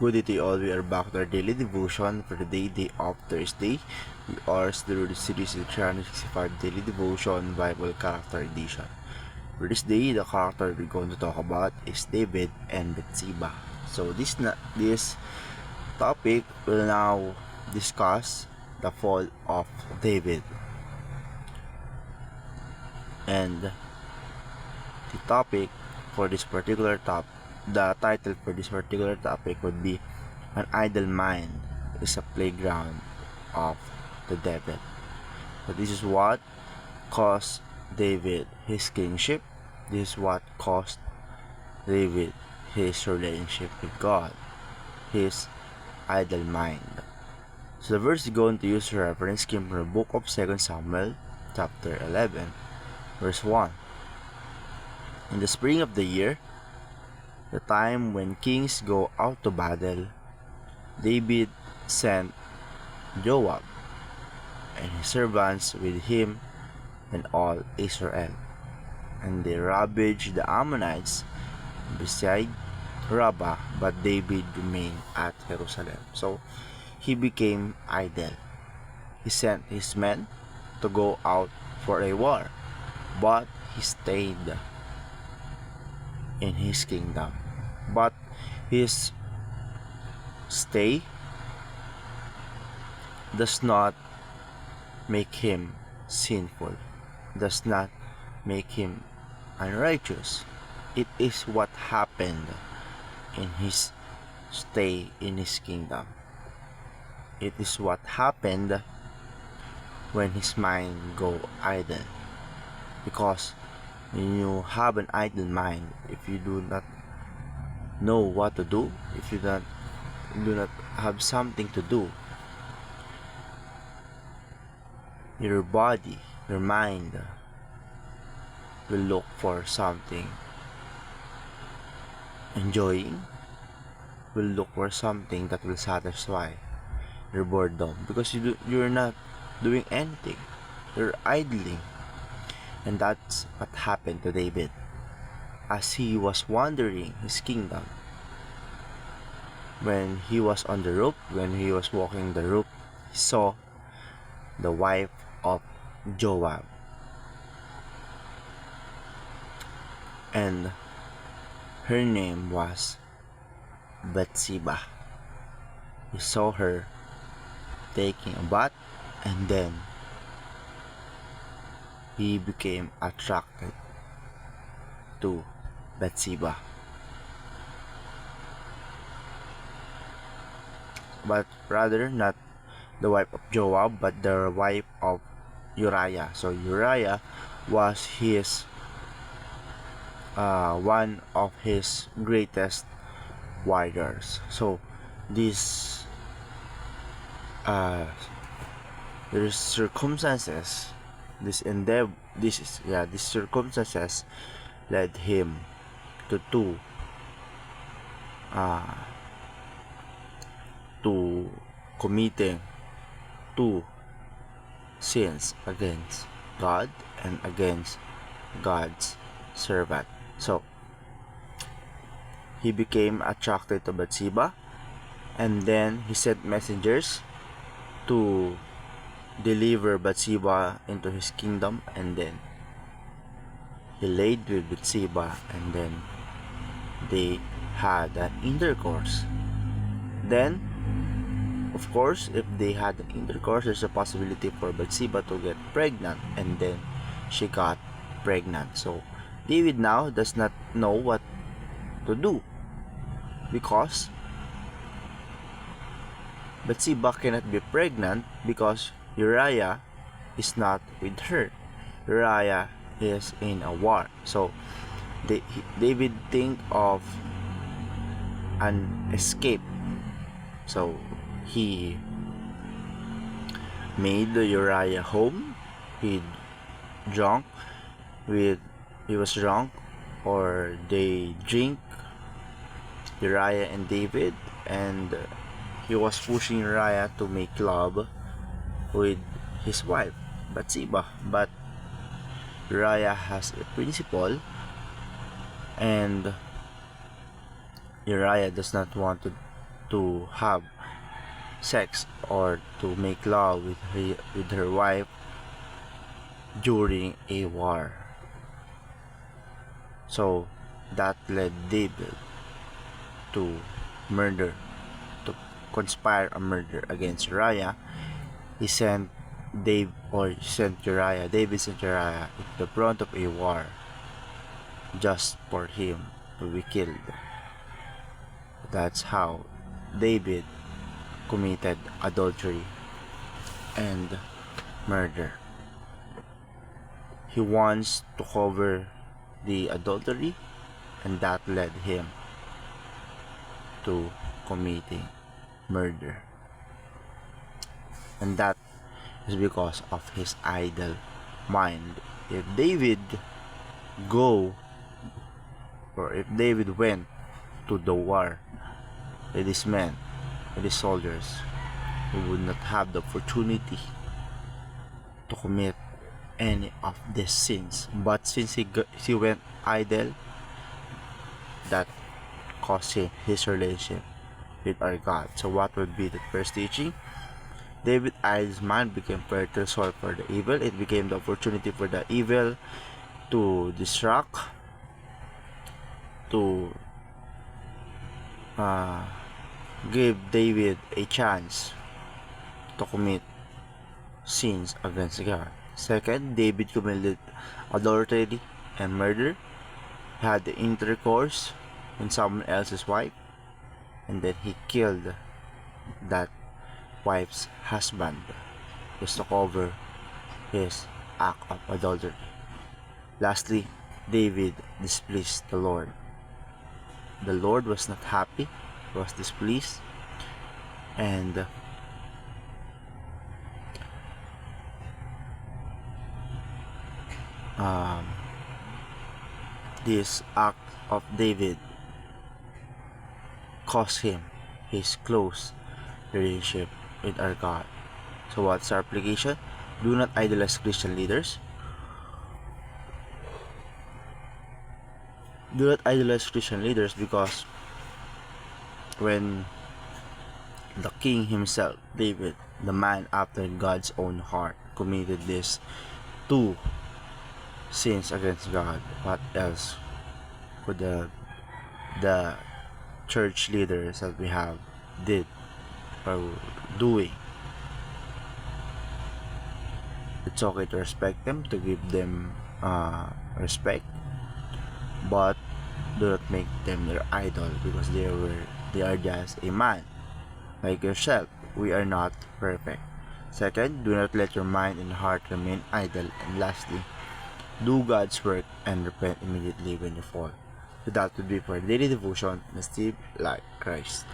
Good day to you all. We are back to our daily devotion for the day of Thursday. We are through the series of 365 Daily Devotion Bible Character Edition. For this day, the character we're going to talk about is David and Bathsheba. So this topic will now discuss the fall of David. And the topic for this particular the title for this particular topic would be An Idle Mind is a Playground of the Devil. So this is what cost David his kingship. This is what cost David his relationship with God, his idle mind. So the verse is going to use for reference came from the book of 2 Samuel chapter 11 verse 1. In the spring of the year, the time when kings go out to battle, David sent Joab and his servants with him and all Israel, and they ravaged the Ammonites beside Rabbah, but David remained at Jerusalem. So he became idle. He sent his men to go out for a war, but he stayed in his kingdom. But his stay does not make him sinful, does not make him unrighteous. It is what happened in his stay in his kingdom. It is what happened when his mind go idle. Because when you have an idle mind, if you do not know what to do, if you do not have something to do, your body, your mind will look for something enjoying, will look for something that will satisfy your boredom, because you're not doing anything, you're idling. And that's what happened to David. As he was wandering his kingdom, when he was on the roof, when he was walking the roof, he saw the wife of Joab. And her name was Bathsheba. He saw her taking a bath, and then he became attracted to Bathsheba. But rather not the wife of Joab, but the wife of Uriah. So Uriah was his one of his greatest warriors. So this there's circumstances, these circumstances led him to committing two sins against God and against God's servant. So he became attracted to Bathsheba, and then he sent messengers to deliver Bathsheba into his kingdom, and then he laid with Bathsheba, and then they had an intercourse. Then, of course, if they had an intercourse, there's a possibility for Bathsheba to get pregnant, and then she got pregnant. So David now does not know what to do, because Bathsheba cannot be pregnant because Uriah is not with her. Uriah is in a war. So David think of an escape. So he made Uriah home. He was drunk, or they drink, Uriah and David, and he was pushing Uriah to make love with his wife Bathsheba. But Uriah has a principle, and Uriah does not want to have sex or to make love with her wife during a war. So that led David to murder, to conspire a murder against Uriah. David sent Uriah into the front of a war just for him to be killed. That's how David committed adultery and murder. He wants to cover the adultery, and that led him to committing murder. And that is because of his idle mind. If David went to the war with his men, with his soldiers, he would not have the opportunity to commit any of these sins. But since he went idle, that cost him his relationship with our God. So what would be the first teaching? David's idle mind became fertile soil for the evil. It became the opportunity for the evil to distract, to give David a chance to commit sins against God. Second, David committed adultery and murder. He had the intercourse with someone else's wife, and then he killed that wife's husband just to cover his act of adultery. Lastly, David displeased the Lord. The Lord was not happy, was displeased, and this act of David cost him his close relationship with our God. So what's our application? Do not idolize Christian leaders. Do not idolize Christian leaders, because when the king himself, David, the man after God's own heart, committed these two sins against God, what else could the church leaders that we have did or doing? It's okay to respect them, to give them respect, but do not make them your idol, because they are just a man like yourself. We are not perfect. Second, do not let your mind and heart remain idle. And lastly, do God's work and repent immediately when you fall. So that would be for daily devotion na Steve like Christ.